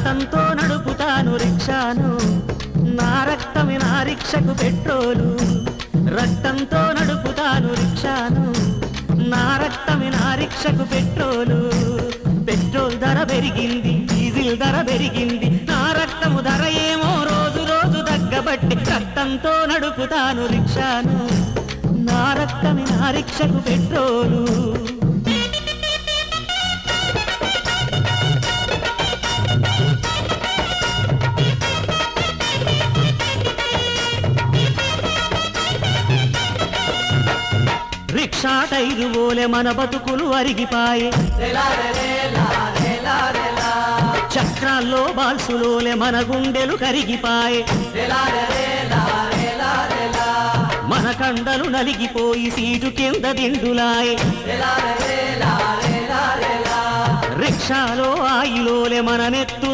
రక్తంతో నడుపుతాను రిక్షాను, నా రక్తమే నా రిక్షకు పెట్రోలు. రక్తంతో నడుపుతాను రిక్షాను, నా రక్తమే నా రిక్షకు పెట్రోలు. పెట్రోల్ ధర పెరిగింది, డీజిల్ ధర పెరిగింది, నా రక్తము ధర ఏమో రోజు రోజు తగ్గబట్టి రక్తంతో నడుపుతాను రిక్షాను, నా రక్తమే నా రిక్షకు పెట్రోలు. రిక్షా టైరు ఓలే మన బతుకులు అరిగిపాయే, చక్రాల్లో బాల్సులోలే మన గుండెలు కరిగిపాయే. మన కండలు నలిగిపోయి సీటు కింద దిండులాయే. రిక్షాలో ఆయిలోలే మన నెత్తు